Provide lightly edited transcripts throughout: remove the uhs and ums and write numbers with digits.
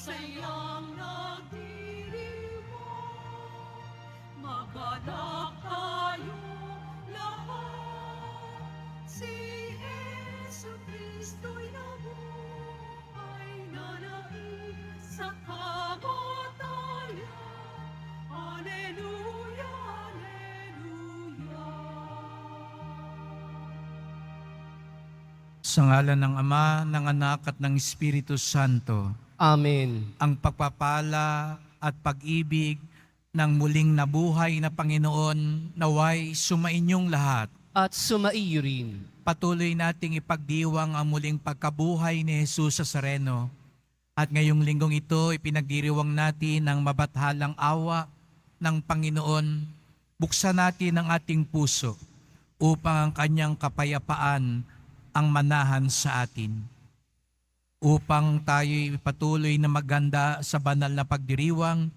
masayang nagdiriwang. Maganap tayo lahat. Si Jesu Kristo'y nabuhay, nanaig sa kamatayan. Alleluia, Alleluia. Sa ngalan ng Ama, ng Anak at ng Espiritu Santo, Amen. ang pagpapala at pag-ibig ng muling nabuhay na Panginoon naway sumainyong lahat. At sumaiyo rin. Patuloy nating ipagdiwang ang muling pagkabuhay ni Jesus sa Sareno. At ngayong linggong ito, ipinagdiriwang natin ang mabathalang awa ng Panginoon. Buksan natin ang ating puso upang ang kanyang kapayapaan ang manahan sa atin. Upang tayo'y patuloy na maganda sa banal na pagdiriwang,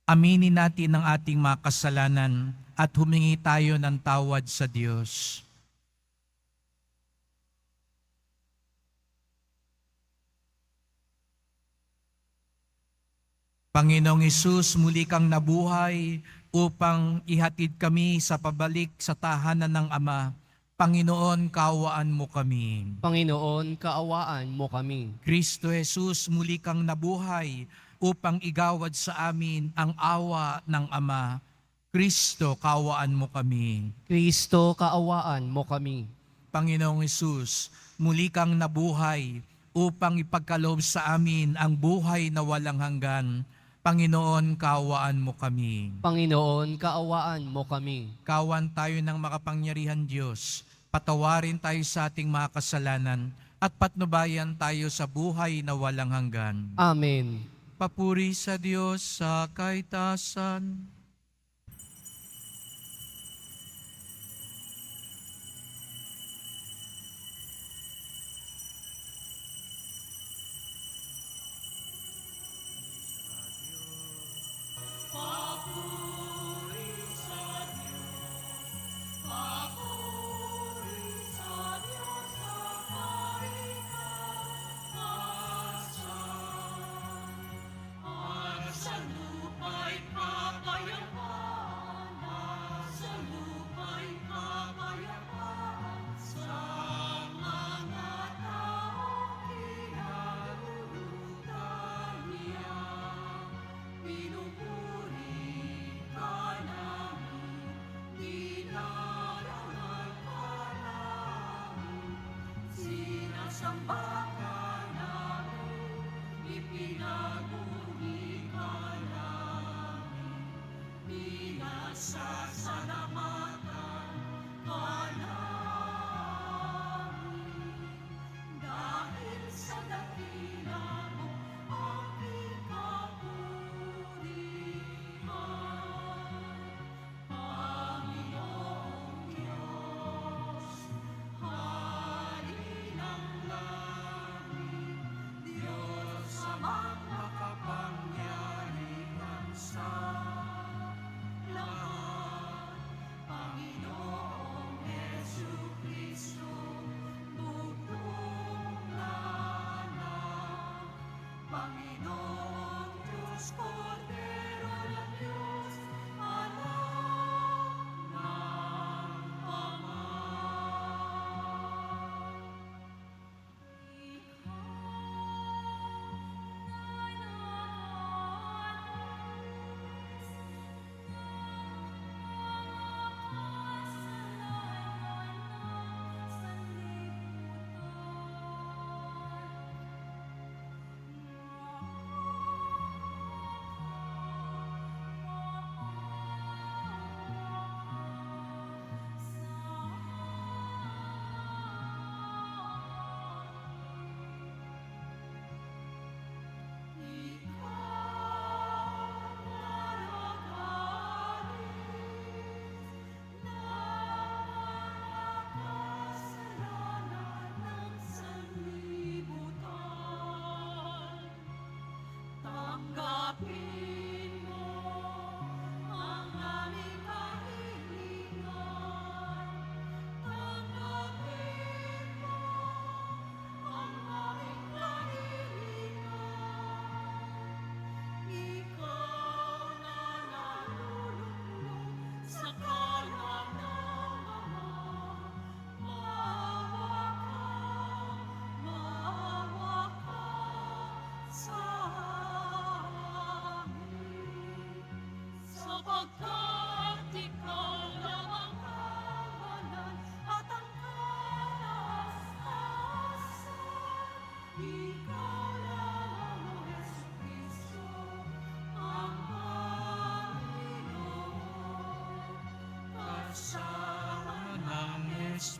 aminin natin ang ating mga kasalanan at humingi tayo ng tawad sa Diyos. Panginoong Hesus, muli kang nabuhay upang ihatid kami sa pabalik sa tahanan ng Ama. Panginoon, kaawaan mo kami. Panginoon, kaawaan mo kami. Kristo Jesus, muli kang nabuhay upang igawad sa amin ang awa ng Ama. Kristo, kaawaan mo kami. Kristo, kaawaan mo kami. Panginoong Hesus, muli kang nabuhay upang ipagkaloob sa amin ang buhay na walang hanggan. Panginoon, kaawaan mo kami. Panginoon, kaawaan mo kami. Kawan tayo ng makapangyarihan Diyos. Patawarin tayo sa ating mga kasalanan at patnubayan tayo sa buhay na walang hanggan. Amen. Papuri sa Diyos sa kaitasan.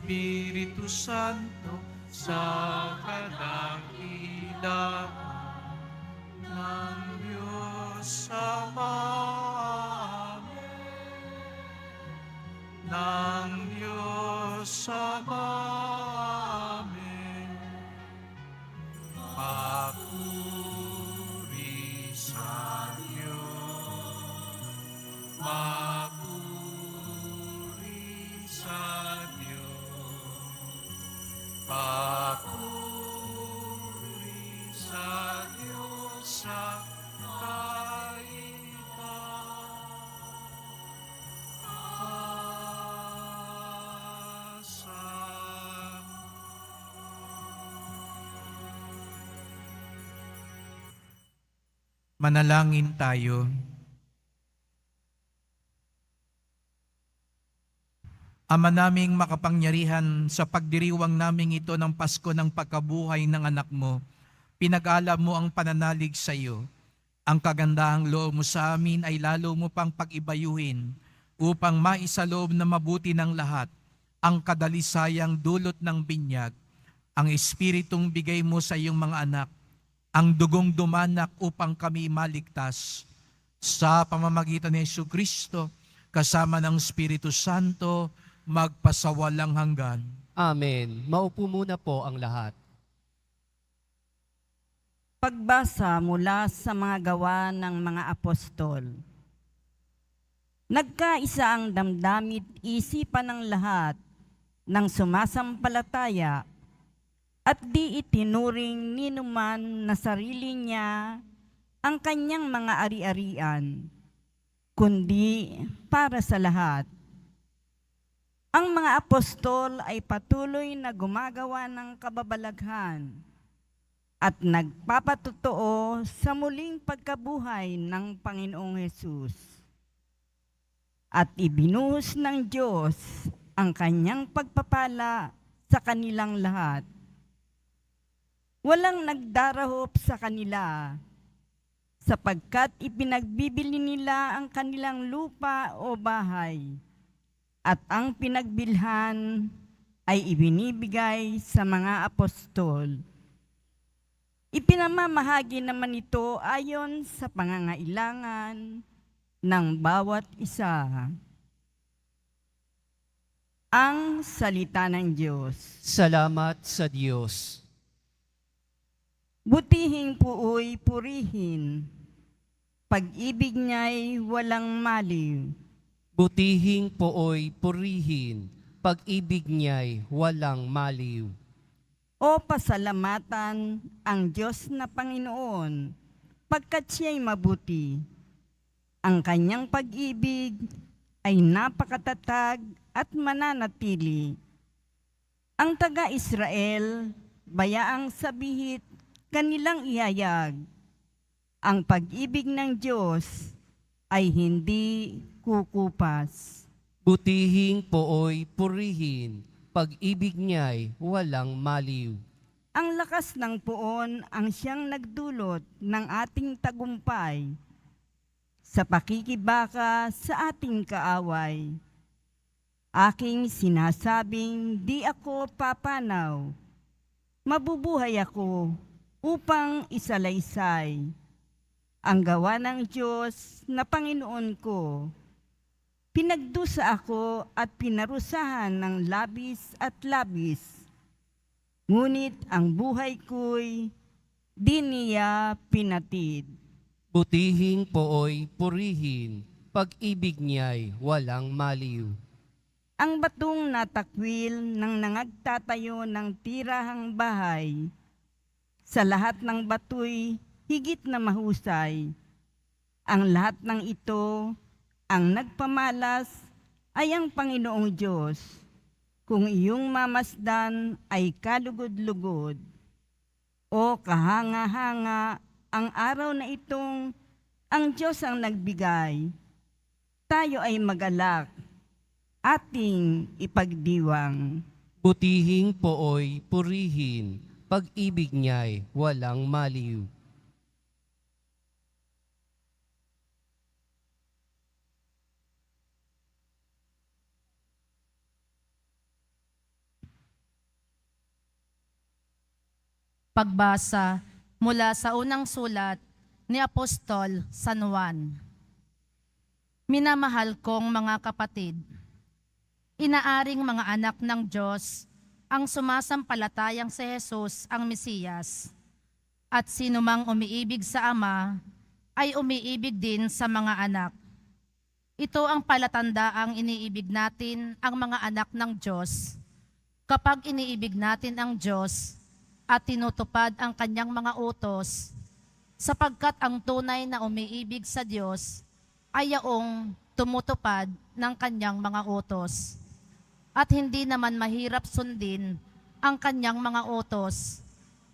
Espiritu Santo sa kadakilaan ng Diyos Ama ng Diyos Ama papuri sa Diyos, papuri sa Diyos, papuri sa Diyos sa kailangan. Manalangin tayo. Ama naming makapangyarihan, sa pagdiriwang naming ito ng Pasko ng pagkabuhay ng anak mo, pinag-alab mo ang pananalig sa iyo. Ang kagandahang loob mo sa amin ay lalo mo pang pag-ibayuhin upang maisaloob na mabuti ng lahat ang kadalisayang dulot ng binyag, ang espiritong bigay mo sa iyong mga anak, ang dugong dumanak upang kami maligtas. Sa pamamagitan ni Jesucristo, kasama ng Espiritu Santo, magpasawalang hanggan. Amen. Maupo muna po ang lahat. Pagbasa mula sa mga gawa ng mga apostol. Nagkaisa ang damdamit isipan ng lahat ng sumasampalataya at di itinuring ninuman na sarili niya ang kanyang mga ari-arian, kundi para sa lahat. Ang mga apostol ay patuloy na gumagawa ng kababalaghan at nagpapatotoo sa muling pagkabuhay ng Panginoong Hesus. At ibinuhos ng Diyos ang kanyang pagpapala sa kanilang lahat. Walang nagdarahop sa kanila, sapagkat ipinagbibili nila ang kanilang lupa o bahay, at ang pinagbilhan ay ibinibigay sa mga apostol. Ipinamamahagi naman ito ayon sa pangangailangan ng bawat isa. Ang salita ng Diyos. Salamat sa Diyos. Butihing puoy purihin, pag-ibig niya'y walang maliw. Butihing pooy purihin, pag-ibig niya'y walang maliw. O pasalamatan ang Diyos na Panginoon, pagkat siya'y mabuti. Ang kanyang pag-ibig ay napakatatag at mananatili. Ang taga-Israel, bayaang sabihit, kanilang ihayag. Ang pag-ibig ng Diyos ay hindi kukupas. Butihing pooy purihin, pag-ibig niya'y walang maliw. Ang lakas ng puon ang siyang nagdulot ng ating tagumpay sa pakikibaka sa ating kaaway. Aking sinasabing di ako papanaw, mabubuhay ako upang isalaysay ang gawa ng Diyos na Panginoon ko. Pinagdusa ako at pinarusahan ng labis at labis, ngunit ang buhay ko'y di niya pinatid. Butihing pooy purihin, pag-ibig niya'y walang maliw. Ang batong natakwil ng nangagtatayo ng tirahang bahay, sa lahat ng batoy higit na mahusay. Ang lahat ng ito, ang nagpamalas ay ang Panginoong Diyos. Kung iyong mamasdan ay kalugod-lugod o kahanga-hanga ang araw na itong ang Diyos ang nagbigay. Tayo ay magalak, ating ipagdiwang. Butihing pooy purihin, pag-ibig niya'y walang maliw. Pagbasa mula sa unang sulat ni Apostol San Juan. Minamahal kong mga kapatid, inaaring mga anak ng Diyos ang sumasampalatayang si Jesus ang Mesiyas, at sinumang umiibig sa Ama ay umiibig din sa mga anak. Ito ang palatandaang iniibig natin ang mga anak ng Diyos, kapag iniibig natin ang Diyos at tinutupad ang kanyang mga utos, sapagkat ang tunay na umiibig sa Diyos ay yaong tumutupad ng kanyang mga utos. At hindi naman mahirap sundin ang kanyang mga utos,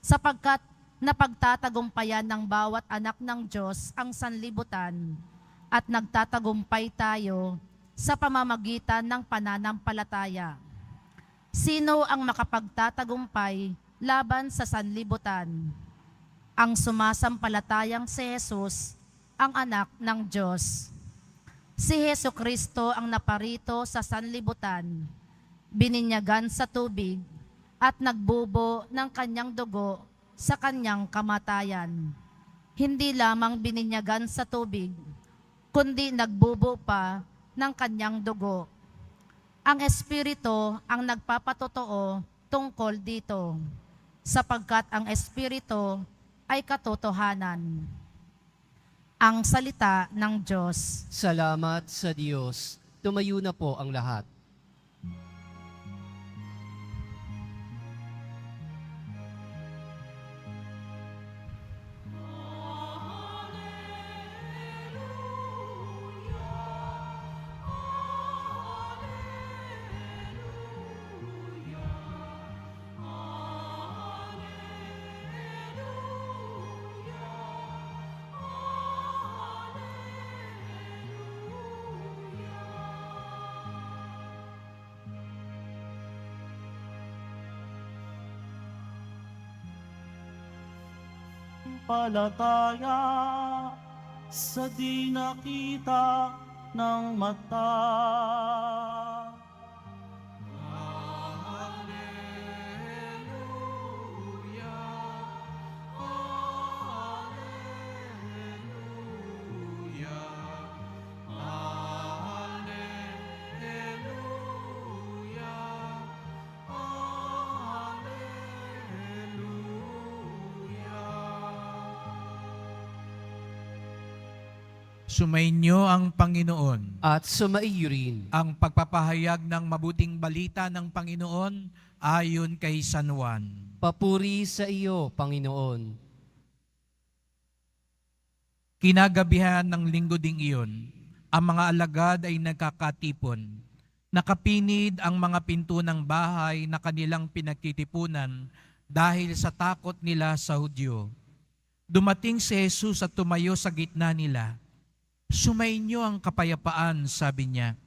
sapagkat napagtatagumpayan ng bawat anak ng Diyos ang sanlibutan, at nagtatagumpay tayo sa pamamagitan ng pananampalataya. Sino ang makapagtatagumpay laban sa sanlibutan? Ang sumasampalatayang si Jesus, ang anak ng Diyos. Si Jesucristo ang naparito sa sanlibutan, bininyagan sa tubig, at nagbubo ng kanyang dugo sa kanyang kamatayan. Hindi lamang bininyagan sa tubig, kundi nagbubo pa ng kanyang dugo. Ang Espiritu ang nagpapatotoo tungkol dito, sapagkat ang Espiritu ay katotohanan. Ang salita ng Diyos. Salamat sa Diyos. Tumayo na po ang lahat. Palataya sa di nakita ng mata. Sumainyo ang Panginoon. At sumaiyo rin. Ang pagpapahayag ng mabuting balita ng Panginoon ayon kay San Juan. Papuri sa iyo, Panginoon. Kinagabihan ng linggo ding iyon, ang mga alagad ay nagkakatipon. Nakapinid ang mga pinto ng bahay na kanilang pinagtitipunan dahil sa takot nila sa Hudyo. Dumating si Jesus at tumayo sa gitna nila. Sumainyo ang kapayapaan, sabi niya.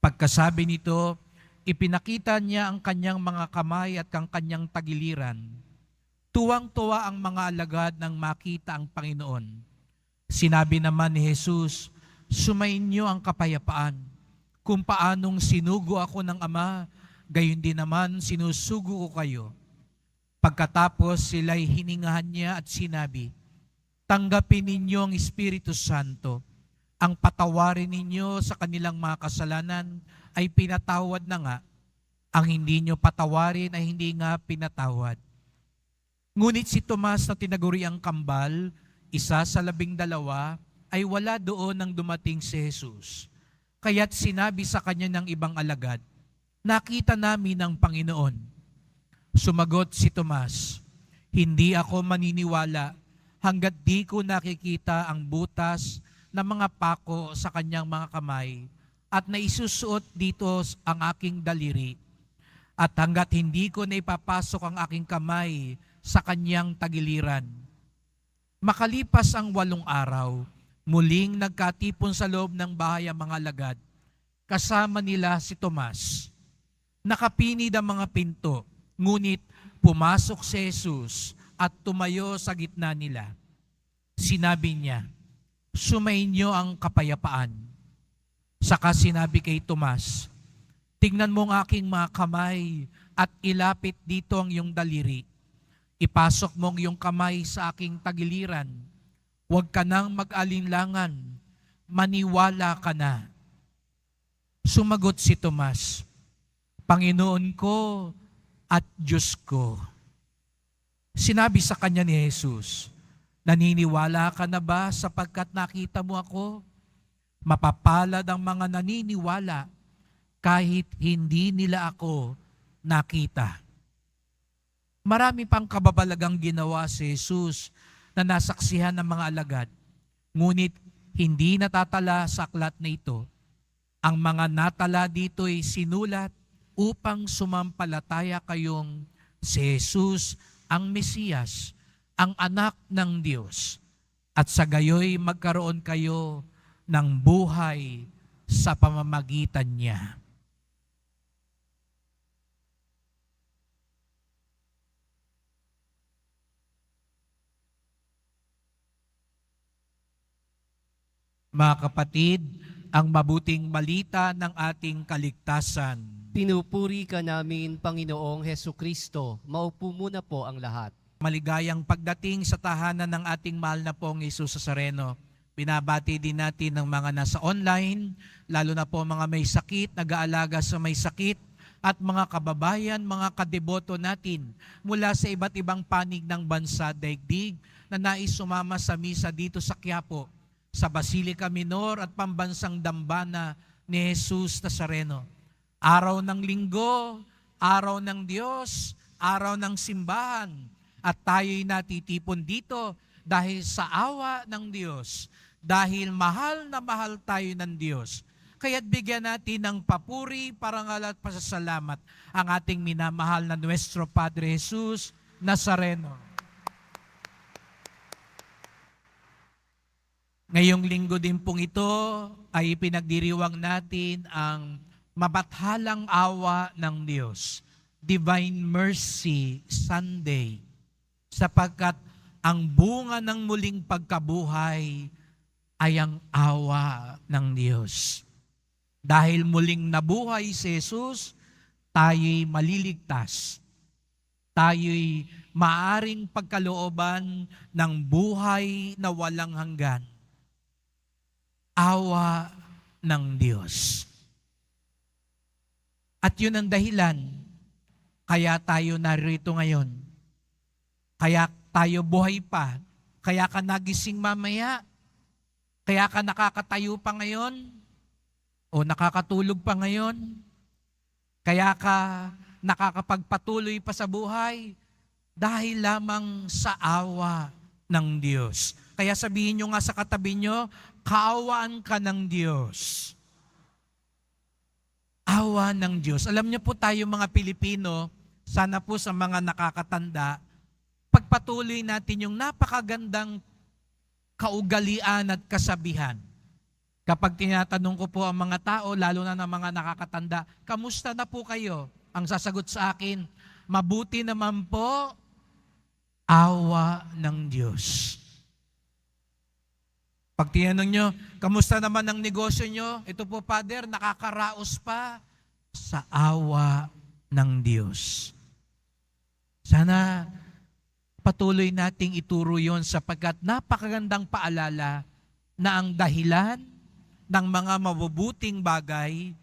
Pagkasabi nito, ipinakita niya ang kanyang mga kamay at ang kanyang tagiliran. Tuwang-tuwa ang mga alagad nang makita ang Panginoon. Sinabi naman ni Jesus, sumainyo ang kapayapaan. Kung paanong sinugo ako ng Ama, gayon din naman sinusugo ko kayo. Pagkatapos sila'y hiningahan niya at sinabi, tanggapin ninyo ang Espiritu Santo. Ang patawarin ninyo sa kanilang mga kasalanan ay pinatawad na nga. Ang hindi nyo patawarin ay hindi nga pinatawad. Ngunit si Tomas na tinaguriang kambal, isa sa 12, ay wala doon nang dumating si Jesus. Kaya't sinabi sa kanya ng ibang alagad, nakita namin ang Panginoon. Sumagot si Tomas, hindi ako maniniwala hanggat di ko nakikita ang butas ng mga pako sa kanyang mga kamay at naisusuot dito ang aking daliri. At hanggat hindi ko na ipapasok ang aking kamay sa kanyang tagiliran. Makalipas ang 8 araw, muling nagkatipon sa loob ng bahay ang mga alagad. Kasama nila si Tomas. Nakapinid ang mga pinto, ngunit pumasok si Jesus at tumayo sa gitna nila. Sinabi niya, sumainyo ang kapayapaan. Saka sinabi kay Tomas, tingnan mo ang aking mga kamay at ilapit dito ang iyong daliri. Ipasok mo ang iyong kamay sa aking tagiliran. Huwag ka nang mag-alinlangan. Maniwala ka na. Sumagot si Tomas, Panginoon ko at Diyos ko. Sinabi sa kanya ni Jesus, naniniwala ka na ba sapagkat nakita mo ako? Mapapalad ang mga naniniwala kahit hindi nila ako nakita. Marami pang kababalagang ginawa si Jesus na nasaksihan ng mga alagad. Ngunit hindi natatala sa aklat na ito. Ang mga natala dito ay sinulat upang sumampalataya kayong si Jesus ang Mesiyas, ang anak ng Diyos. At sa gayoy magkaroon kayo ng buhay sa pamamagitan niya. Mga kapatid, ang mabuting balita ng ating kaligtasan. Pinupuri ka namin, Panginoong Heso Kristo. Maupo muna po ang lahat. Maligayang pagdating sa tahanan ng ating mahal na pong Jesus Nazareno. Binabati din natin ng mga nasa online, lalo na po mga may sakit, nag-aalaga sa may sakit, at mga kababayan, mga kadeboto natin mula sa iba't ibang panig ng bansa daigdig na nais sumama sa misa dito sa Quiapo, sa Basilica Minor at Pambansang Dambana ni Jesus Nazareno. Araw ng linggo, araw ng Diyos, araw ng simbahan, at tayo'y natitipon dito dahil sa awa ng Diyos, dahil mahal na mahal tayo ng Diyos. Kaya't bigyan natin ng papuri, parangal at pasasalamat ang ating minamahal na Nuestro Padre Jesus Nazareno. Ngayong linggo din pong ito ay pinagdiriwang natin ang mabathalang awa ng Diyos, Divine Mercy Sunday, sapagkat ang bunga ng muling pagkabuhay ay ang awa ng Diyos. Dahil muling nabuhay si Jesus, tayo'y maliligtas. Tayo'y maaring pagkalooban ng buhay na walang hanggan. Awa ng Diyos. At yun ang dahilan kaya tayo narito ngayon. Kaya tayo buhay pa. Kaya ka nagising mamaya. Kaya ka nakakatayo pa ngayon. O nakakatulog pa ngayon. Kaya ka nakakapagpatuloy pa sa buhay. Dahil lamang sa awa ng Diyos. Kaya sabihin nyo nga sa katabi nyo, kaawaan ka ng Diyos. Awa ng Diyos. Alam niyo po tayo mga Pilipino, sana po sa mga nakakatanda, pagpatuloy natin yung napakagandang kaugalian at kasabihan. Kapag tinatanong ko po ang mga tao, lalo na ng mga nakakatanda, kamusta na po kayo? Ang sasagot sa akin, mabuti naman po, awa ng Diyos. Pag tinanong nyo, kamusta naman ang negosyo nyo? Ito po, Father, nakakaraos pa sa awa ng Diyos. Sana patuloy nating ituro yon sapagkat napakagandang paalala na ang dahilan ng mga mabubuting bagay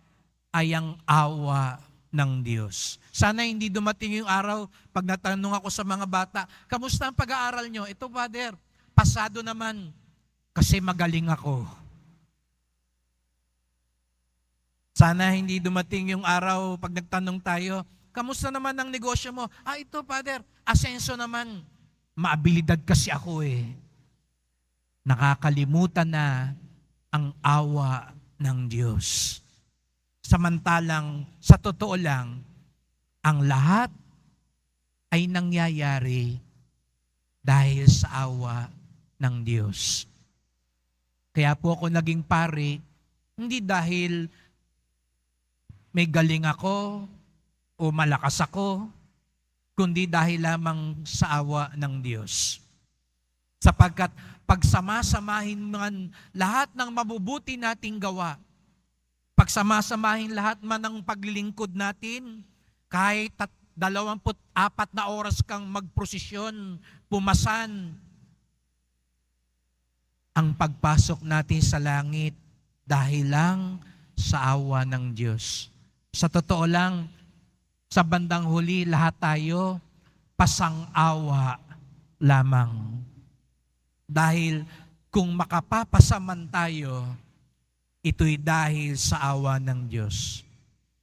ay ang awa ng Diyos. Sana hindi dumating yung araw pag natanong ako sa mga bata, kamusta ang pag-aaral nyo? Ito, Father, pasado naman. Kasi magaling ako. Sana hindi dumating yung araw pag nagtanong tayo, kamusta naman ang negosyo mo? Ito, Father, asenso naman. Maabilidad kasi ako eh. Nakakalimutan na ang awa ng Diyos. Samantalang, sa totoo lang, ang lahat ay nangyayari dahil sa awa ng Diyos. Kaya po ako naging pari, hindi dahil may galing ako o malakas ako, kundi dahil lamang sa awa ng Diyos. Sapagkat pagsamasamahin man lahat ng mabubuti nating gawa, pagsamasamahin lahat man ng paglilingkod natin, kahit 24 na oras kang magprosesyon, pumasan. Ang pagpasok natin sa langit dahil lang sa awa ng Diyos. Sa totoo lang, sa bandang huli, lahat tayo pasang-awa lamang. Dahil kung makapapasaman tayo, ito'y dahil sa awa ng Diyos.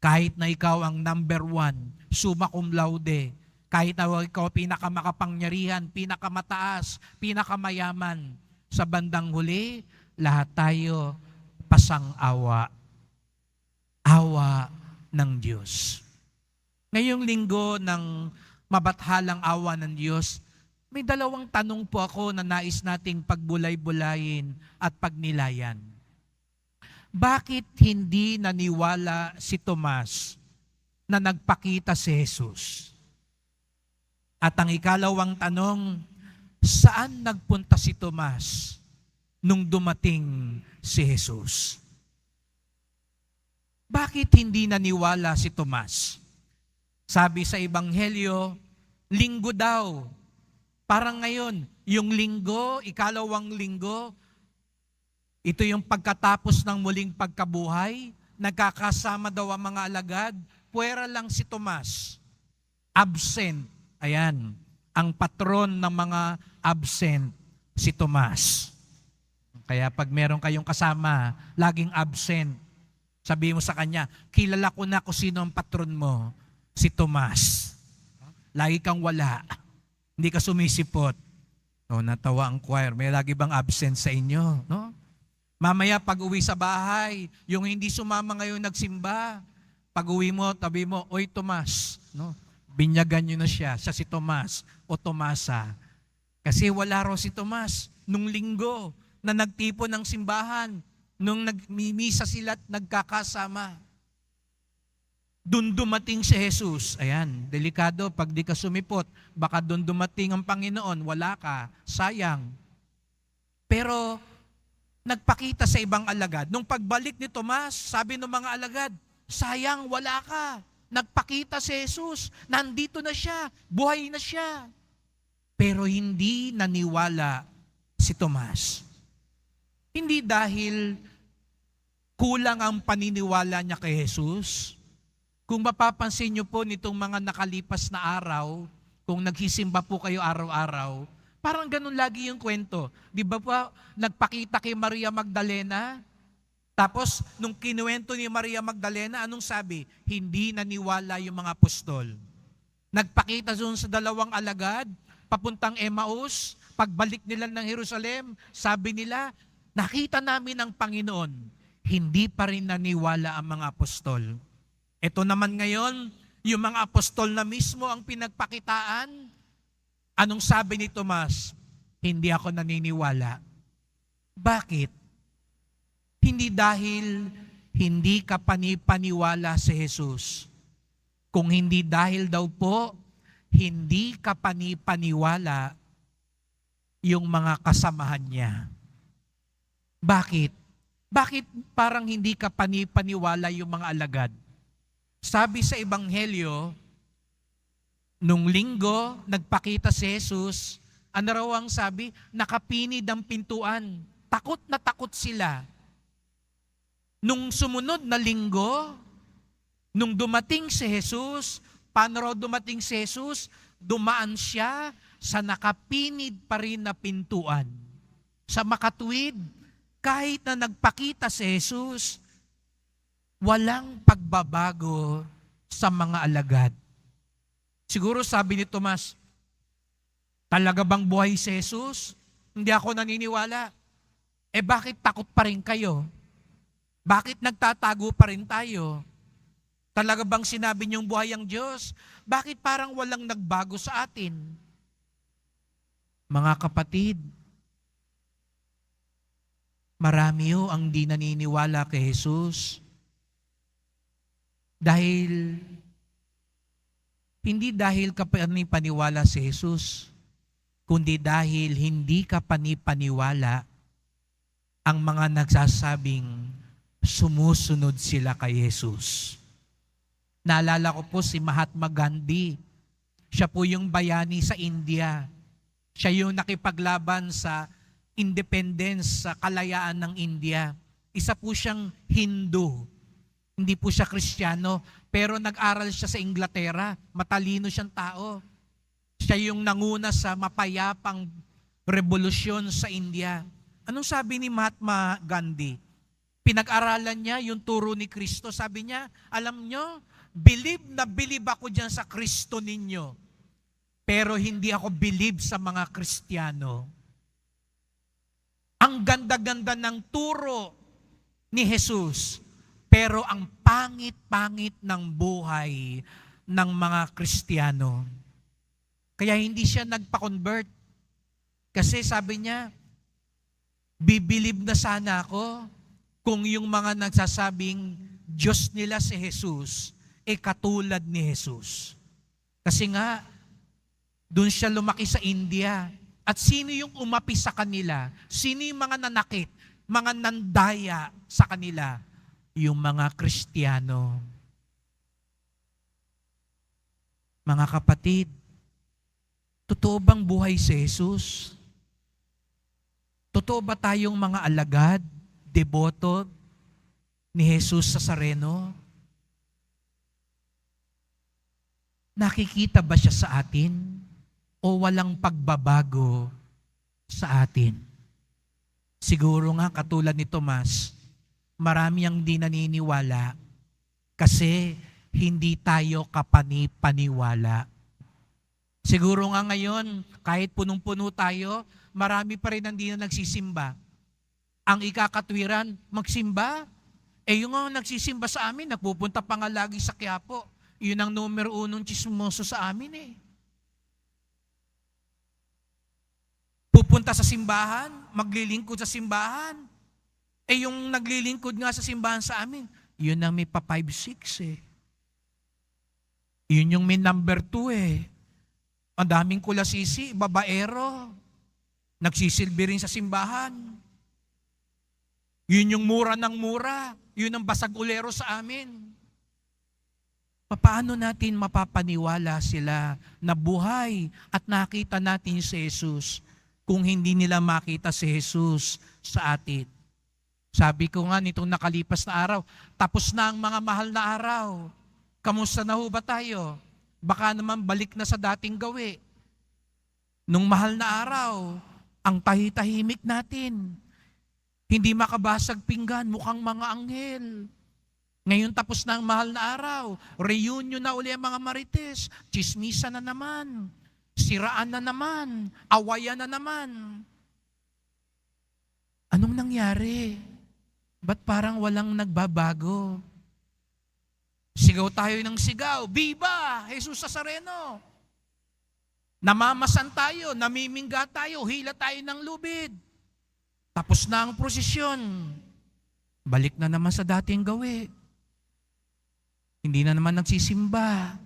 Kahit na ikaw ang number 1, summa cum laude, kahit na ikaw pinakamakapangyarihan, pinakamataas, pinakamayaman, sa bandang huli, lahat tayo pasang-awa. Awa ng Diyos. Ngayong linggo ng mabathalang awa ng Diyos, may 2 tanong po ako na nais nating pagbulay-bulayin at pagnilayan. Bakit hindi naniwala si Tomas na nagpakita si Jesus? At ang ikalawang tanong, saan nagpunta si Tomas nung dumating si Jesus? Bakit hindi naniwala si Tomas? Sabi sa Ebanghelyo, linggo daw. Parang ngayon, yung linggo, ikalawang linggo, ito yung pagkatapos ng muling pagkabuhay, nagkakasama daw ang mga alagad, puwera lang si Tomas. Absent. Ayan, ang patron ng mga absent, si Tomas. Kaya pag meron kayong kasama, laging absent, sabi mo sa kanya, kilala ko na kung sino ang patron mo, si Tomas. Lagi kang wala. Hindi ka sumisipot. No, natawa ang choir. May lagi bang absent sa inyo? No? Mamaya pag uwi sa bahay, yung hindi sumama ngayon nagsimba, pag uwi mo, tabi mo, oy Tomas. No? Binyagan nyo na siya si Tomas o Tomasa. Kasi wala raw si Tomas nung linggo na nagtipon ng simbahan, nung nagmimisa sila at nagkakasama. Doon dumating si Jesus. Ayan, delikado. Pag di ka sumipot, baka doon dumating ang Panginoon. Wala ka. Sayang. Pero, nagpakita sa ibang alagad. Nung pagbalik ni Tomas, sabi ng mga alagad, sayang, wala ka. Nagpakita si Jesus. Nandito na siya. Buhay na siya. Pero hindi naniwala si Tomas. Hindi dahil kulang ang paniniwala niya kay Jesus. Kung mapapansin niyo po nitong mga nakalipas na araw, kung nagsisimba po kayo araw-araw, parang ganun lagi yung kwento. Di ba po, nagpakita kay Maria Magdalena, tapos nung kinuwento ni Maria Magdalena, anong sabi? Hindi naniwala yung mga apostol. Nagpakita doon sa 2 alagad, papuntang Emmaus, pagbalik nila ng Jerusalem, sabi nila, nakita namin ang Panginoon. Hindi pa rin naniwala ang mga apostol. Ito naman ngayon, yung mga apostol na mismo ang pinagpakitaan. Anong sabi ni Tomas? Hindi ako naniniwala. Bakit? Hindi dahil hindi ka panipaniwala sa Jesus. Kung hindi dahil daw po, hindi ka panipaniwala yung mga kasamahan niya. Bakit? Bakit parang hindi ka panipaniwala yung mga alagad? Sabi sa Ebanghelyo, nung linggo, nagpakita si Jesus, ano raw ang sabi? Nakapinid ang pintuan. Takot na takot sila. Nung sumunod na linggo, nung dumating si Jesus, paano raw dumating si Jesus? Dumaan siya sa nakapinid pa rin na pintuan. Sa makatuwid, kahit na nagpakita si Jesus, walang pagbabago sa mga alagad. Siguro sabi ni Tomas, talaga bang buhay si Jesus? Hindi ako naniniwala. Bakit takot pa rin kayo? Bakit nagtatago pa rin tayo? Talaga bang sinabi niyong buhay ang Diyos? Bakit parang walang nagbago sa atin? Mga kapatid, marami ang di naniniwala kay Jesus. Hindi dahil ka panipaniwala si Jesus, kundi dahil hindi ka panipaniwala ang mga nagsasabing sumusunod sila kay Jesus. Naalala ko po si Mahatma Gandhi. Siya po yung bayani sa India. Siya yung nakipaglaban sa independence, sa kalayaan ng India. Isa po siyang Hindu. Hindi po siya Kristiyano, pero nag-aral siya sa Inglaterra. Matalino siyang tao. Siya yung nanguna sa mapayapang revolusyon sa India. Anong sabi ni Mahatma Gandhi? Pinag-aralan niya yung turo ni Kristo. Sabi niya, alam nyo, believe na believe ako dyan sa Kristo ninyo. Pero hindi ako believe sa mga Kristiyano. Ang ganda-ganda ng turo ni Jesus, pero ang pangit-pangit ng buhay ng mga Kristiyano. Kaya hindi siya nagpa-convert. Kasi sabi niya, bibilib na sana ako kung yung mga nagsasabing Diyos nila si Jesus, katulad ni Jesus. Kasi nga, doon siya lumaki sa India. At sino yung umapi sa kanila? Sino yung mga nanakit, mga nandaya sa kanila? Yung mga Kristiyano. Mga kapatid, totoo bang buhay si Jesus? Totoo ba tayong mga alagad, deboto ni Jesus Nazareno? Nakikita ba siya sa atin? O walang pagbabago sa atin? Siguro nga katulad ni Tomas, marami ang di naniniwala kasi hindi tayo kapani-paniwala. Siguro nga ngayon, kahit punong-puno tayo, marami pa rin ang di na nagsisimba. Ang ikakatwiran, magsimba? Yung nagsisimba sa amin, nagpupunta pa nga lagi sa Quiapo. Yun ang numero 1 chismoso sa amin eh. Pupunta sa simbahan, maglilingkod sa simbahan. Yung naglilingkod nga sa simbahan sa amin, yun ang may pa 5-6 eh. Yun yung may number 2 eh. Ang daming kulasisi, babaero. Nagsisilbi rin sa simbahan. Yun yung mura ng mura. Yun ang basag-ulero sa amin. Paano natin mapapaniwala sila na buhay at nakita natin si Jesus kung hindi nila makita si Jesus sa atin? Sabi ko nga nitong nakalipas na araw, tapos na ang mga mahal na araw. Kamusta na ho ba tayo? Baka naman balik na sa dating gawi. Nung mahal na araw, ang tahitahimik natin. Hindi makabasag pinggan, mukhang mga anghel. Ngayon tapos na ang mahal na araw, reunion na uli ang mga marites, chismisa na naman, siraan na naman, awayan na naman. Anong nangyari? Ba't parang walang nagbabago? Sigaw tayo ng sigaw, Viva! Jesus Nazareno! Namamasan tayo, namimingga tayo, hila tayo ng lubid. Tapos na ang prosesyon. Balik na naman sa dating gawi. Hindi na naman nagsisimba.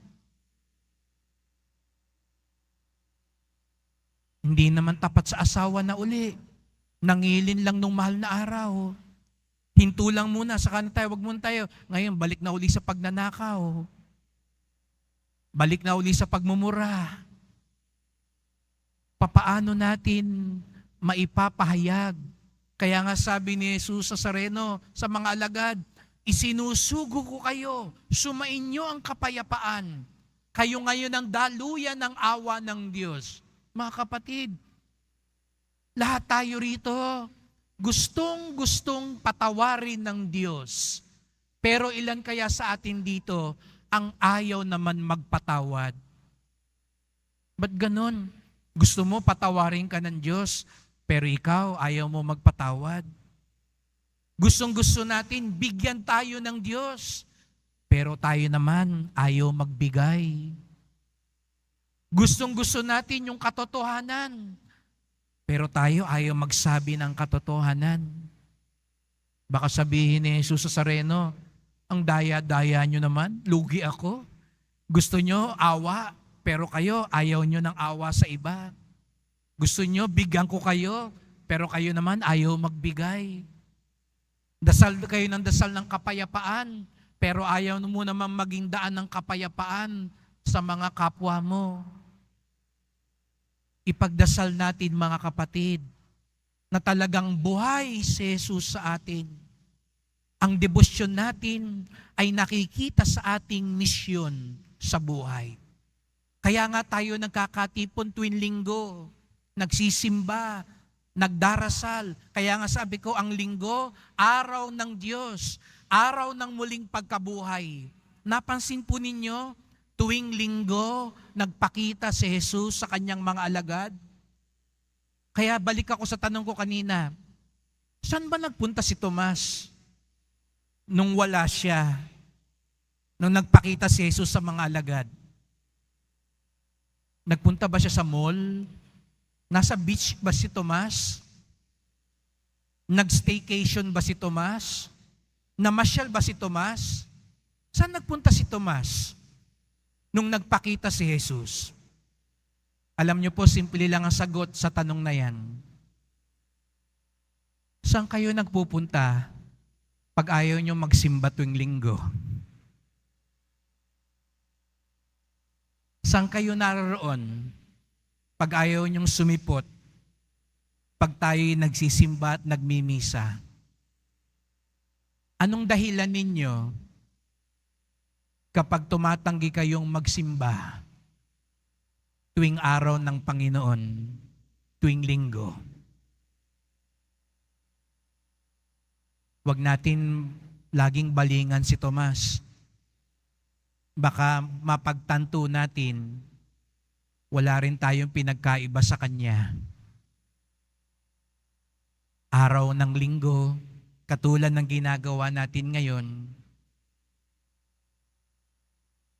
Hindi naman tapat sa asawa na uli. Nangilin lang nung mahal na araw. Hinto lang muna, saka na tayo, wag muna tayo. Ngayon, balik na uli sa pagnanakaw. Balik na uli sa pagmumura. Papaano natin maipapahayag? Kaya nga sabi ni Jesus Nazareno sa mga alagad, isinusugo ko kayo, sumainyo ang kapayapaan. Kayo ngayon ang daluyan ng awa ng Diyos. Mga kapatid, lahat tayo rito, gustong-gustong patawarin ng Diyos. Pero ilan kaya sa atin dito ang ayaw naman magpatawad? Ba't ganon? Gusto mo patawarin ka ng Diyos, pero ikaw ayaw mo magpatawad. Gustong-gusto natin, bigyan tayo ng Diyos, pero tayo naman ayaw magbigay. Gustong-gusto natin yung katotohanan, pero tayo ayaw magsabi ng katotohanan. Baka sabihin ni Jesus Nazareno, ang daya-daya nyo naman, lugi ako. Gusto nyo awa, pero kayo ayaw nyo ng awa sa iba. Gusto nyo bigyan ko kayo, pero kayo naman ayaw magbigay. Dasal kayo ng dasal ng kapayapaan, pero ayaw mo naman maging daan ng kapayapaan sa mga kapwa mo. Ipagdasal natin mga kapatid na talagang buhay si Jesus sa atin. Ang debosyon natin ay nakikita sa ating misyon sa buhay. Kaya nga tayo nagkakatipon tuwing linggo, nagsisimba, nagdarasal. Kaya nga sabi ko, ang linggo, araw ng Diyos, araw ng muling pagkabuhay. Napansin po ninyo, tuwing linggo, nagpakita si Jesus sa kanyang mga alagad. Kaya balik ako sa tanong ko kanina, saan ba nagpunta si Tomas nung wala siya? Nung nagpakita si Jesus sa mga alagad? Nagpunta ba siya sa mall? Nasa beach ba si Tomas? Nag-staycation ba si Tomas? Namasyal ba si Tomas? Saan nagpunta si Tomas nung nagpakita si Jesus? Alam niyo po, simple lang ang sagot sa tanong na yan. Saan kayo nagpupunta pag ayaw niyo magsimba tuwing linggo? Saan kayo naroon pag ayaw niyong sumipot pag tayo'y nagsisimba at nagmimisa? Anong dahilan ninyo kapag tumatanggi kayong magsimba tuwing araw ng Panginoon, tuwing linggo? Huwag natin laging balingan si Tomas. Baka mapagtanto natin, wala rin tayong pinagkaiba sa kanya. Araw ng linggo, katulad ng ginagawa natin ngayon,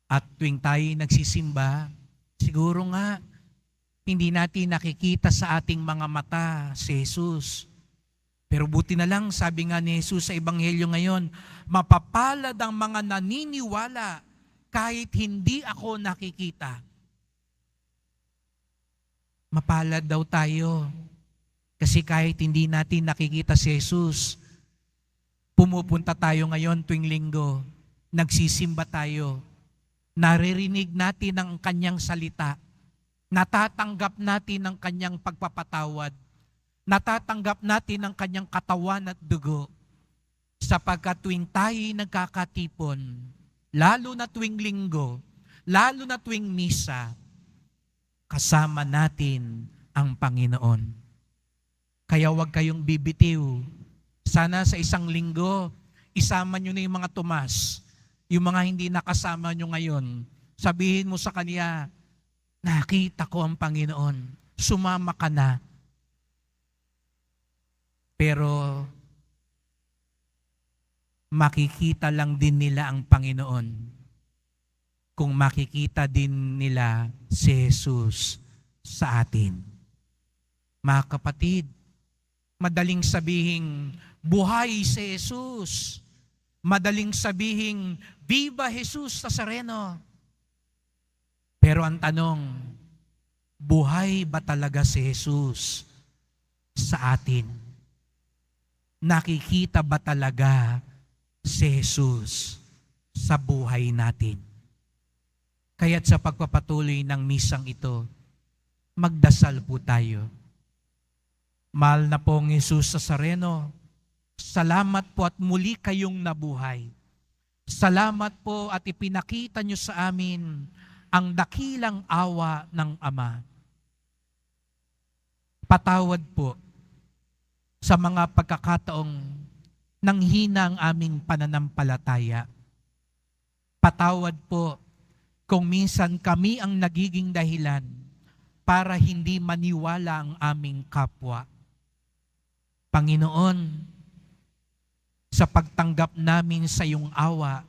at tuwing tayo nagsisimba, siguro nga, hindi natin nakikita sa ating mga mata si Jesus. Pero buti na lang, sabi nga ni Jesus sa Ebanghelyo ngayon, mapapalad ang mga naniniwala kahit hindi ako nakikita. Mapalad daw tayo. Kasi kahit hindi natin nakikita si Jesus, pumupunta tayo ngayon tuwing linggo, nagsisimba tayo, naririnig natin ang kanyang salita, natatanggap natin ang kanyang pagpapatawad, natatanggap natin ang kanyang katawan at dugo, sapagkat tuwing tayo'y nagkakatipon, lalo na tuwing linggo, lalo na tuwing misa, kasama natin ang Panginoon. Kaya huwag kayong bibitiw. Sana sa isang linggo, isama nyo na yung mga Tomas, yung mga hindi nakasama nyo ngayon. Sabihin mo sa kanya, nakita ko ang Panginoon, sumama ka na. Pero makikita lang din nila ang Panginoon kung makikita din nila si Jesus sa atin. Mga kapatid, madaling sabihing buhay si Jesus. Madaling sabihing Viva Jesus Nazareno. Pero ang tanong, buhay ba talaga si Jesus sa atin? Nakikita ba talaga si Jesus sa buhay natin? Kaya't sa pagpapatuloy ng misang ito, magdasal po tayo. Mahal na pong Jesus Nazareno, salamat po at muli kayong nabuhay. Salamat po at ipinakita niyo sa amin ang dakilang awa ng Ama. Patawad po sa mga pagkakataong nanghina ang aming pananampalataya. Patawad po kung minsan kami ang nagiging dahilan para hindi maniwala ang aming kapwa. Panginoon, sa pagtanggap namin sa iyong awa,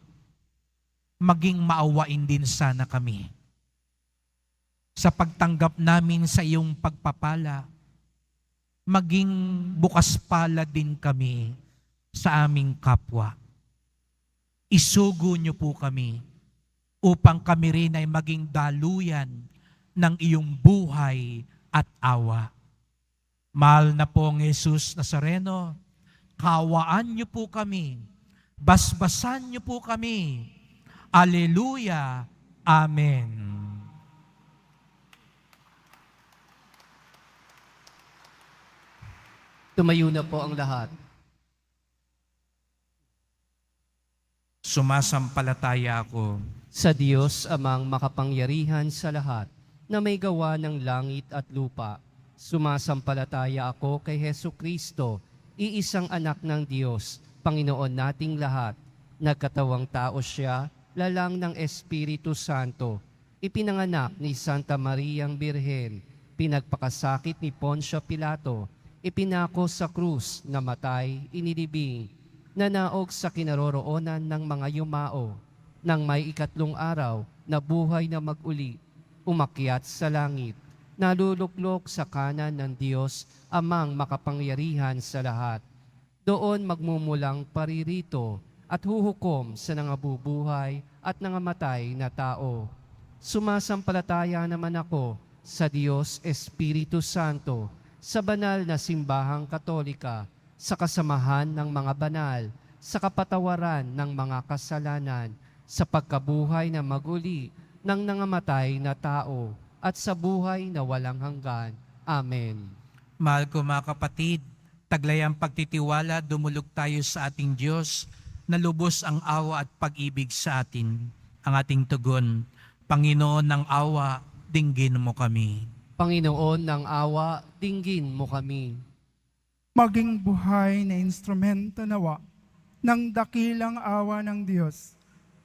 maging maawain din sana kami. Sa pagtanggap namin sa iyong pagpapala, maging bukas pala din kami sa aming kapwa. Isugo niyo po kami upang kami rin ay maging daluyan ng iyong buhay at awa. Mahal na pong Jesus Nazareno, kawaan niyo po kami Basbasan niyo po kami. Alleluia. Amen. Tumayo na po ang lahat. Sumasampalataya ako Sa Diyos amang makapangyarihan sa lahat, na may gawa ng langit at lupa. Sumasampalataya ako kay Hesu Kristo, iisang anak ng Diyos, Panginoon nating lahat. Nagkatawang tao siya, lalang ng Espiritu Santo. Ipinanganak ni Santa Mariang Birhen, pinagpakasakit ni Poncio Pilato, ipinako sa krus, namatay, inilibing, nanaog sa kinaroroonan ng mga yumao, nang may ikatlong araw, nabuhay na mag-uli, umakyat sa langit, naluluklok sa kanan ng Diyos, amang makapangyarihan sa lahat. Doon magmumulang paririto at huhukom sa nangabubuhay at nangamatay na tao. Sumasampalataya naman ako sa Diyos Espiritu Santo, sa banal na simbahang katolika, sa kasamahan ng mga banal, sa kapatawaran ng mga kasalanan, sa pagkabuhay na maguli ng nangamatay na tao, at sa buhay na walang hanggan. Amen. Mahal ko mga kapatid, taglayang pagtitiwala, dumulog tayo sa ating Diyos na lubos ang awa at pag-ibig sa atin. Ang ating tugon, Panginoon ng awa, dinggin mo kami. Panginoon ng awa, dinggin mo kami. Maging buhay na instrumento nawa ng dakilang awa ng Diyos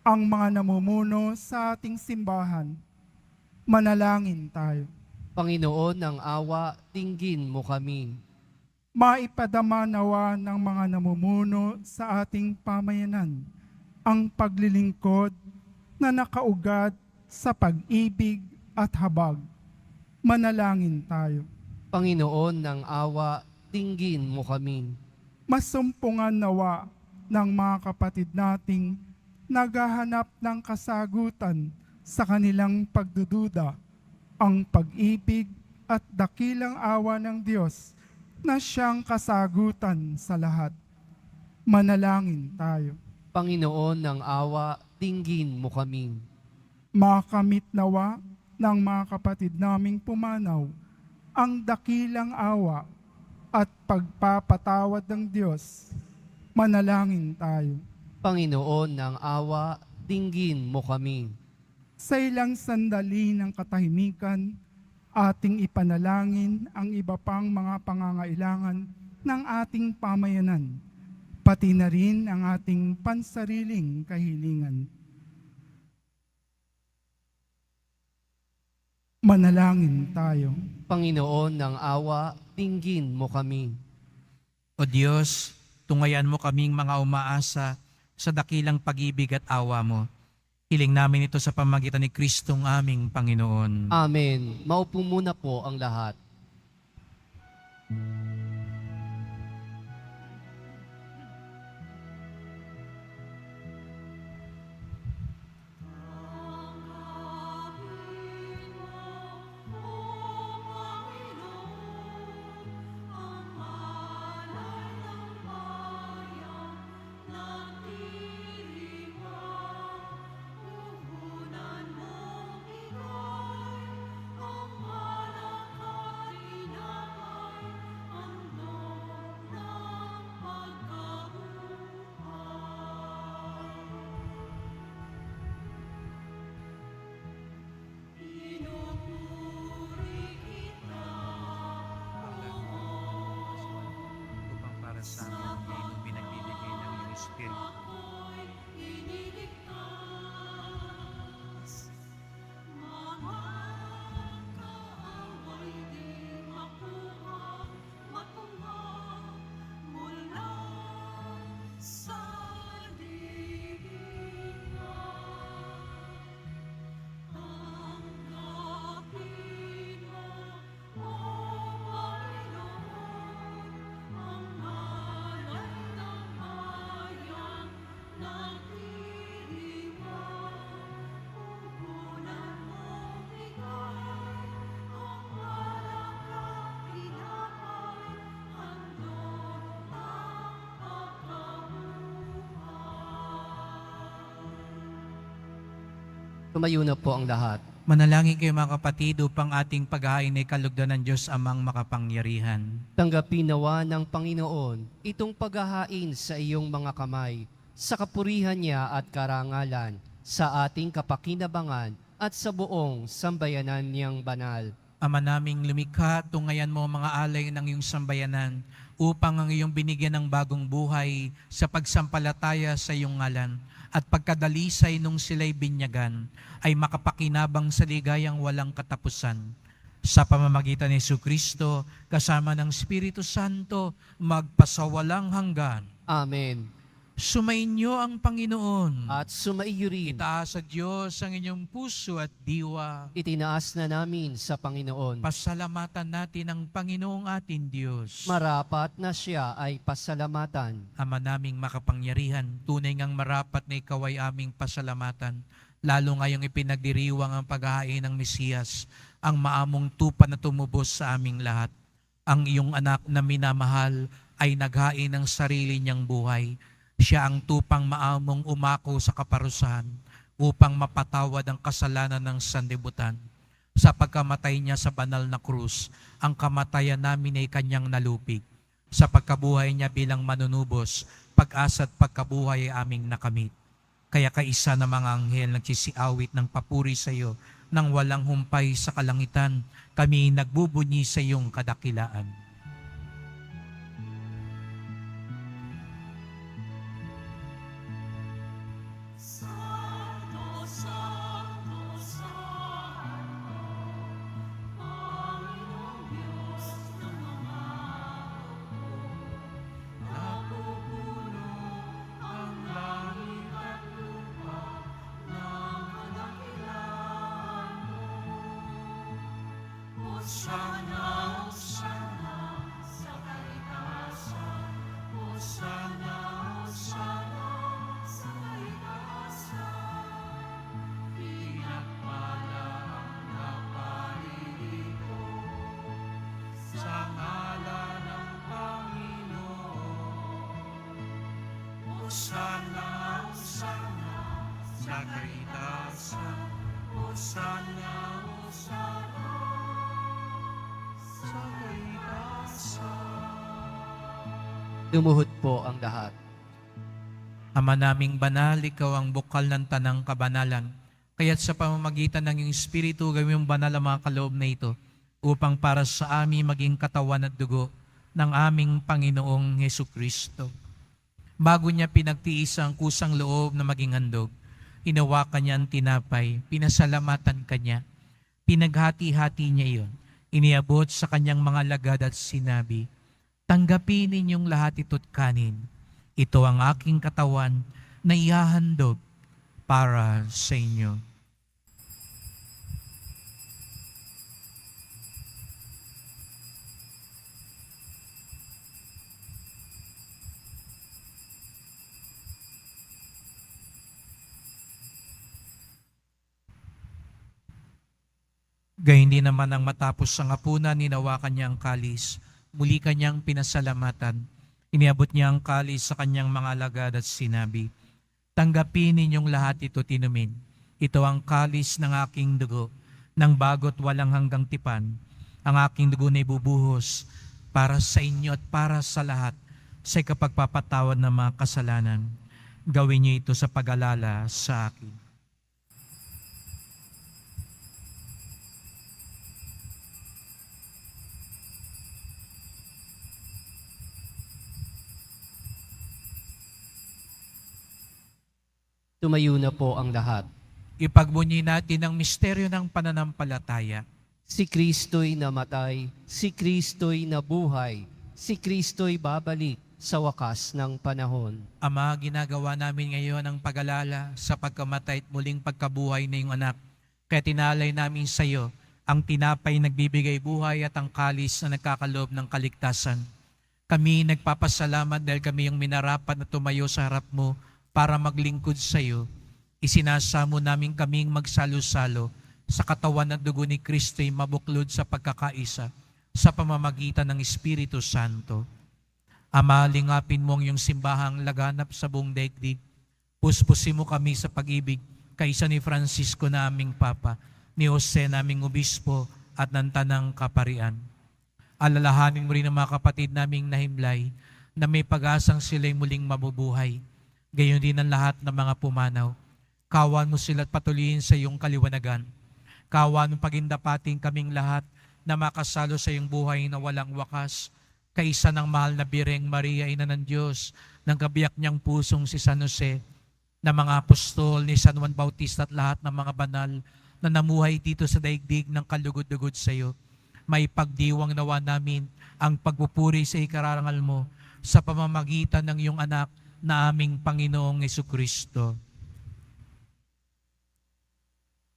ang mga namumuno sa ating simbahan. Manalangin tayo. Panginoon ng awa, dinggin mo kami. Maipadama nawa ng mga namumuno sa ating pamayanan ang paglilingkod na nakaugat sa pag-ibig at habag. Manalangin tayo. Panginoon ng awa, dinggin mo kami. Masumpungan nawa ng mga kapatid nating naghahanap ng kasagutan sa kanilang pagdududa, ang pag-ibig at dakilang awa ng Diyos na siyang kasagutan sa lahat. Manalangin tayo. Panginoon ng awa, dinggin mo kami. Makamit nawa ng mga kapatid naming pumanaw ang dakilang awa at pagpapatawad ng Diyos. Manalangin tayo. Panginoon ng awa, dinggin mo kami. Sa ilang sandali ng katahimikan, ating ipanalangin ang iba pang mga pangangailangan ng ating pamayanan, pati na rin ang ating pansariling kahilingan. Manalangin tayo. Panginoon ng awa, dinggin mo kami. O Diyos, tungayan mo kaming mga umaasa sa dakilang pag-ibig at awa mo. Hiling namin ito sa pamagitan ni Kristong aming Panginoon. Amen. Maupo muna po ang lahat. Ang Tumayo na po ang lahat. Manalangin kayo mga kapatid upang ating paghahain ay kalugdan ng Diyos amang makapangyarihan. Tanggapin nawa ng Panginoon itong paghahain sa iyong mga kamay, sa kapurihan niya at karangalan, sa ating kapakinabangan at sa buong sambayanan niyang banal. Ama naming lumikha, tungayan mo ang mga alay ng iyong sambayanan upang ang iyong binigyan ng bagong buhay sa pagsampalataya sa iyong ngalan at pagkadalisay nung sila'y binyagan ay makapakinabang sa ligayang walang katapusan. Sa pamamagitan ni Jesucristo, kasama ng Espiritu Santo, magpasawalang hanggan. Amen. Sumainyo ang Panginoon. At sumaiyo rin. Itaas sa Diyos ang inyong puso at diwa. Itinaas na namin sa Panginoon. Pasalamatan natin ang Panginoong ating Diyos. Marapat na siya ay pasalamatan. Ama naming makapangyarihan, tunay ngang marapat na ikaw ay aming pasalamatan. Lalo ngayong ipinagdiriwang ang paghahain ng Mesiyas, ang maamong tupa na tumubos sa aming lahat. Ang iyong anak na minamahal ay naghain ng sarili niyang buhay. Siya ang tupang maamong umako sa kaparusahan upang mapatawad ang kasalanan ng sanlibutan. Sa pagkamatay niya sa banal na krus, ang kamatayan namin ay kanyang nalupig. Sa pagkabuhay niya bilang manunubos, pag-asa at pagkabuhay ay aming nakamit. Kaya kaisa ng mga anghel nagsisiawit ng papuri sa iyo nang walang humpay sa kalangitan, kami nagbubunyi sa iyong kadakilaan. Santo, Santo, Santo, Panginoong Diyos ng mga napupuno ang langit at lupa ng kadakilaan mo. Hosana, Hosana, sa kaitaasan. Hosana, Hosana, sa kaitaasan. Pinagpala ang naparirito sa ngalan ng Panginoon. Hosana, Hosana, sa kaitaasan. Hosana, Hosana, sa kaitaasan. Lumuhod po ang lahat. Ama naming banal, ikaw ang bukal ng tanang kabanalan. Kaya't sa pamamagitan ng iyong Espiritu, gawin mong banal ang mga kaloob na ito upang para sa amin maging katawan at dugo ng aming Panginoong Hesukristo. Bago niya pinagtiis ang kusang loob na maging handog, hinawakan niya ang tinapay, pinasalamatan kanya, pinaghati-hati niya iyon, iniabot sa kanyang mga lagad at sinabi, "Tanggapin ninyong lahat ito't kanin. Ito ang aking katawan na ihahandog para sa inyo." Gayun din naman ang matapos ang hapunan, ninawakan niya ang kalis. Muli kanyang pinasalamatan. Iniabot niya ang kalis sa kanyang mga alagad at sinabi, "Tanggapin ninyong lahat ito tinumin. Ito ang kalis ng aking dugo, ng bago't walang hanggang tipan. Ang aking dugo na ibubuhos para sa inyo at para sa lahat sa kapagpapatawad ng mga kasalanan. Gawin niyo ito sa pag-alala sa akin." Tumayo na po ang lahat. Ipagbunyi natin ang misteryo ng pananampalataya. Si Kristo'y namatay, si Kristo'y nabuhay, si Kristo'y babalik sa wakas ng panahon. Ama, ginagawa namin ngayon ang pag-alala sa pagkamatay at muling pagkabuhay na iyong anak. Kaya tinalay namin sa iyo ang tinapay nagbibigay buhay at ang kalis na nagkakaloob ng kaligtasan. Kami nagpapasalamat dahil kami yung minarapat na tumayo sa harap mo para maglingkod sa iyo. Isinasamo namin kaming magsalo-salo sa katawan at dugo ni Kristo'y mabuklod sa pagkakaisa sa pamamagitan ng Espiritu Santo. Ama, lingapin mo ang iyong simbahang laganap sa buong daigdig. Puspusin mo kami sa pag-ibig kaisa ni Francisco naming Papa, ni Jose naming Obispo, at ng Tanang Kaparian. Alalahanin mo rin ang mga kapatid naming nahimlay na may pag-asang sila'y muling mabubuhay. Gayon din ang lahat ng mga pumanaw. Kawan mo sila at patuloyin sa iyong kaliwanagan. Kawan mo pagindapating kaming lahat na makasalo sa iyong buhay na walang wakas. Kaisa ng mahal na Bireng Maria, Ina ng Diyos, ng kabiyak niyang pusong si San Jose, na mga apostol ni San Juan Bautista at lahat ng mga banal na namuhay dito sa daigdig ng kalugod-lugod sa iyo. May pagdiwang nawa namin ang pagpupuri sa ikararangal mo sa pamamagitan ng iyong anak na aming Panginoong Jesucristo.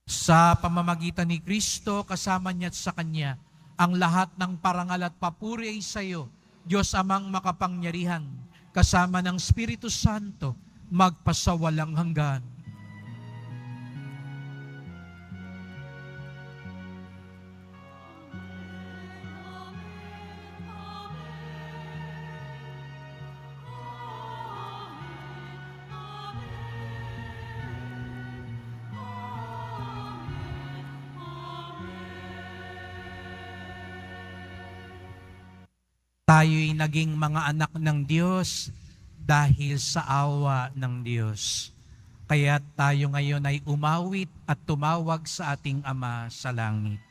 Sa pamamagitan ni Kristo, kasama niya at sa Kanya, ang lahat ng parangal at papuri ay sa iyo, Diyos Amang makapangyarihan, kasama ng Espiritu Santo, magpasawalang hanggan. Tayo'y naging mga anak ng Diyos dahil sa awa ng Diyos. Kaya tayo ngayon ay umawit at tumawag sa ating Ama sa langit.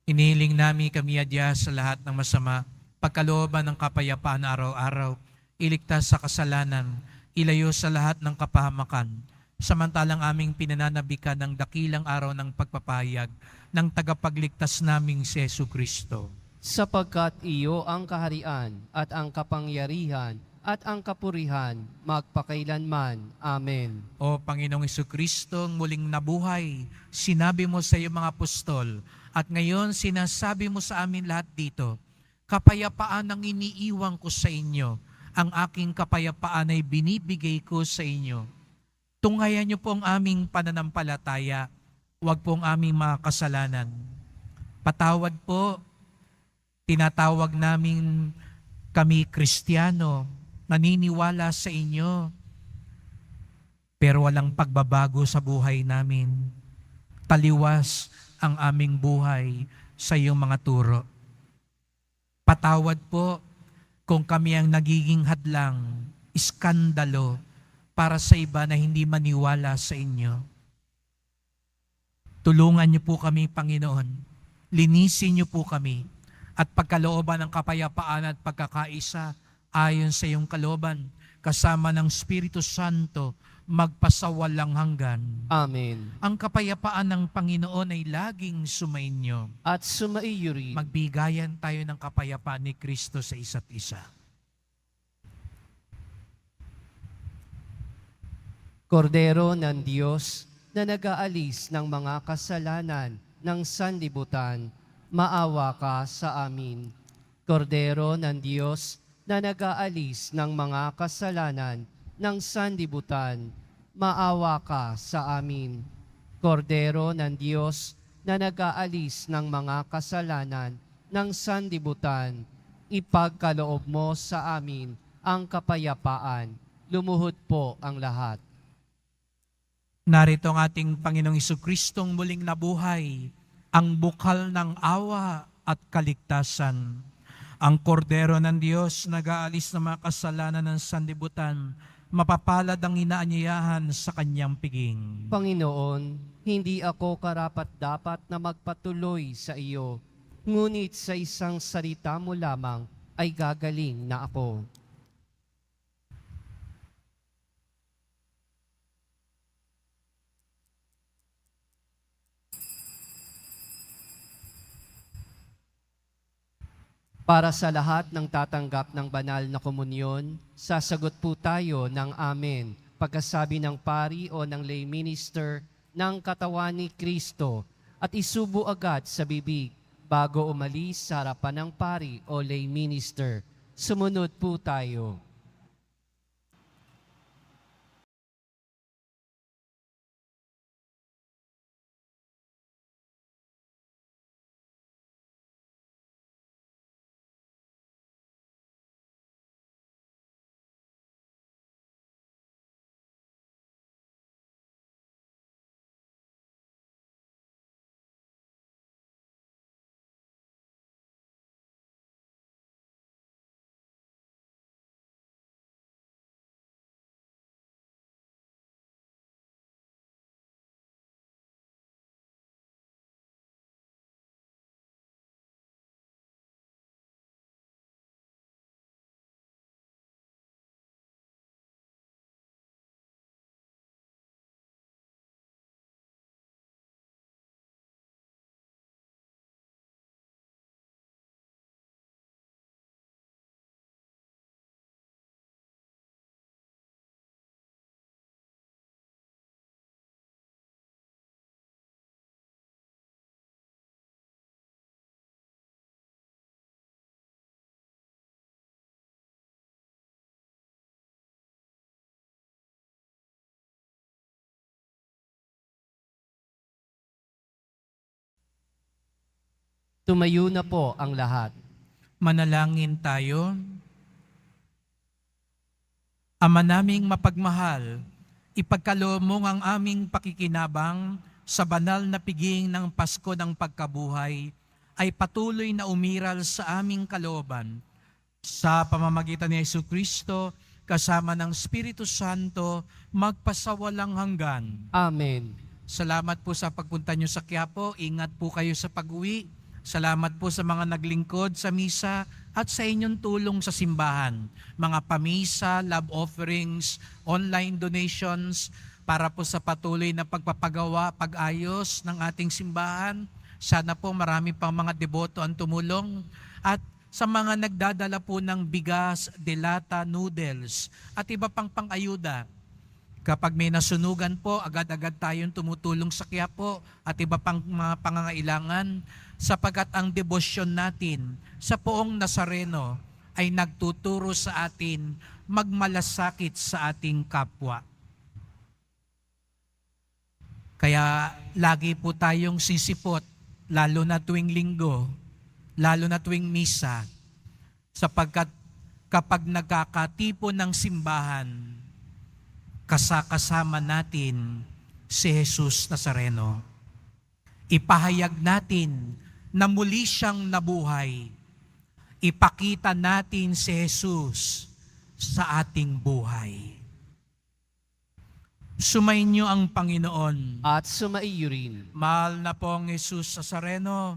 Inihiling namin kami adya sa lahat ng masama, pagkalooban ng kapayapaan araw-araw, iligtas sa kasalanan, ilayo sa lahat ng kapahamakan, samantalang aming pinananabikan ng dakilang araw ng pagpapahayag ng tagapagligtas naming si Jesucristo. Sapagkat iyo ang kaharian at ang kapangyarihan at ang kapurihan magpakailanman. Amen. O Panginoong Jesucristo, muling nabuhay, sinabi mo sa iyong mga apostol, at ngayon sinasabi mo sa amin lahat dito, kapayapaan ang iniiwan ko sa inyo, ang aking kapayapaan ay binibigay ko sa inyo. Tunghayan niyo po ang aming pananampalataya, huwag po ang aming mga kasalanan. Patawad po, tinatawag namin kami Kristiyano, naniniwala sa inyo, pero walang pagbabago sa buhay namin. Taliwas ang aming buhay sa iyong mga turo. Patawad po kung kami ang nagiging hadlang, iskandalo para sa iba na hindi maniwala sa inyo. Tulungan niyo po kami, Panginoon. Linisin niyo po kami at pagkalooban ng kapayapaan at pagkakaisa ayon sa iyong kalooban, kasama ng Espiritu Santo, magpasawalang hanggan. Amen. Ang kapayapaan ng Panginoon ay laging sumainyo. At sumaiyo rin. Magbigayan tayo ng kapayapaan ni Kristo sa isa't isa. Kordero ng Diyos na nag-aalis ng mga kasalanan ng sanlibutan, maawa ka sa amin. Kordero ng Diyos na nag-aalis ng mga kasalanan ng sanlibutan, maawa ka sa amin. Kordero ng Diyos na nag-aalis ng mga kasalanan ng sanlibutan, ipagkaloob mo sa amin ang kapayapaan. Lumuhod po ang lahat. Narito ang ating Panginoong Jesucristong muling nabuhay, ang bukal ng awa at kaligtasan. Ang kordero ng Diyos nag-aalis ng mga kasalanan ng sanlibutan, mapapalad ang inaanyayahan sa kanyang piging. Panginoon, hindi ako karapat-dapat na magpatuloy sa iyo, ngunit sa isang salita mo lamang ay gagaling na ako. Para sa lahat ng tatanggap ng banal na komunyon, sasagot po tayo ng amen pagkasabi ng pari o ng lay minister ng katawan ni Kristo at isubo agad sa bibig bago umalis sa harapan ng pari o lay minister. Sumunod po tayo. Tumayo na po ang lahat. Manalangin tayo. Ama naming mapagmahal, ipagkaloob mo ang aming pakikinabang sa banal na piging ng Pasko ng Pagkabuhay ay patuloy na umiral sa aming kalooban. Sa pamamagitan ni Jesucristo, kasama ng Espiritu Santo, magpasawalang hanggan. Amen. Salamat po sa pagpunta nyo sa Quiapo. Ingat po kayo sa pag-uwi. Salamat po sa mga naglingkod sa misa at sa inyong tulong sa simbahan. Mga pamisa, love offerings, online donations para po sa patuloy na pagpapagawa, pag-ayos ng ating simbahan. Sana po marami pang mga deboto ang tumulong. At sa mga nagdadala po ng bigas, delata, noodles at iba pang pang-ayuda. Kapag may nasunugan po, agad-agad tayong tumutulong sa Quiapo at iba pang mga pangangailangan sapagkat ang debosyon natin sa Poong Nazareno ay nagtuturo sa atin magmalasakit sa ating kapwa. Kaya lagi po tayong sisipot, lalo na tuwing linggo, lalo na tuwing misa, sapagkat kapag nagkakatipon ng simbahan, kasakasama natin si Jesus Nazareno. Ipahayag natin na muli siyang nabuhay. Ipakita natin si Jesus sa ating buhay. Sumainyo ang Panginoon. At sumaiyo rin. Mahal na pong Jesus Nazareno,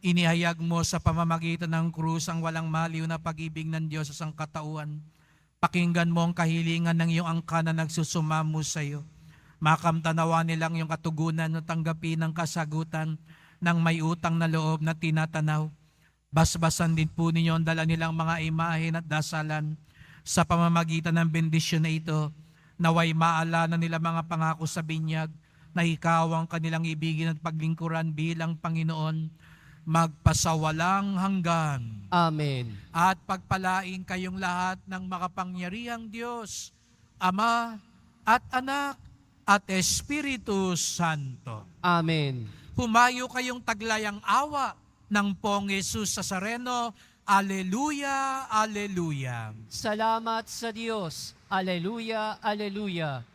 inihayag mo sa pamamagitan ng krus ang walang maliw na pag-ibig ng Diyos sa sangkatauhan. Pakinggan mo ang kahilingan ng iyong angka na nagsusumamo sa iyo. Makamtanawa nilang yung katugunan o tanggapin ng kasagutan ng may utang na loob na tinatanaw. Basbasan din po ninyo ang dala nilang mga imahen at dasalan sa pamamagitan ng bendisyon na ito. Naway maalala nila mga pangako sa binyag na ikaw ang kanilang ibigin at paglingkuran bilang Panginoon magpasawalang hanggan. Amen. At pagpalain kayong lahat ng makapangyarihang Diyos, Ama at Anak at Espiritu Santo. Amen. Humayo kayong taglayang awa ng Pong Jesus Nazareno. Aleluya, aleluya. Salamat sa Diyos. Aleluya, aleluya.